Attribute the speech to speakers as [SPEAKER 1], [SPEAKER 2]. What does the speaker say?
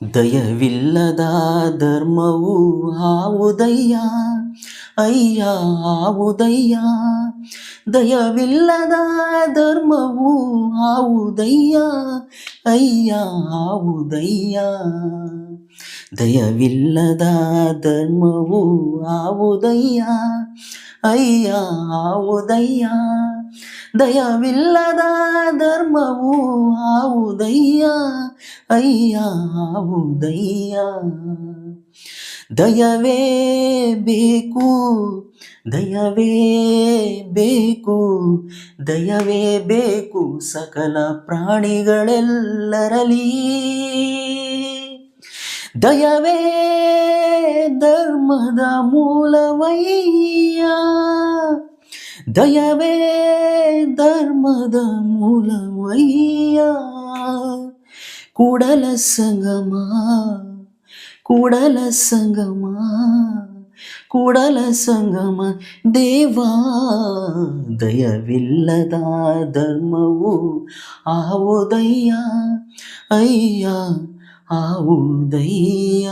[SPEAKER 1] ದಯವಿಲ್ಲದ ಧರ್ಮವು ಆವುದಯ್ಯ, ಅಯ್ಯ ಆವುದಯ್ಯ. ದಯವಿಲ್ಲದ ಧರ್ಮವು ಆವುದಯ್ಯ, ಅಯ್ಯ ಆವುದಯ್ಯ. ದಯವಿಲ್ಲದ ಧರ್ಮವು ಆವುದಯ್ಯ, ಅಯ್ಯ ಆವುದಯ್ಯ. ದಯವಿಲ್ಲದ ಧರ್ಮವು ಆವುದಯ್ಯ, ಅಯ್ಯ ಆವುದಯ್ಯ. ದಯವೇ ಬೇಕು, ದಯವೇ ಬೇಕು, ದಯವೇ ಬೇಕು ಸಕಲ ಪ್ರಾಣಿಗಳೆಲ್ಲರಲಿ. ದಯವೇ ಧರ್ಮದ ಮೂಲವಯ್ಯ, ದಯವೇ ಧರ್ಮದ ಮೂಲವಯ್ಯ. ಕೂಡಲ ಸಂಗಮ, ಕೂಡಲ ಸಂಗಮ, ಕೂಡಲ ಸಂಗಮ ದೇವಾ. ದಯವಿಲ್ಲದ ಧರ್ಮವು ಆವುದಯ್ಯ, ಅಯ್ಯ ಆವುದಯ್ಯ.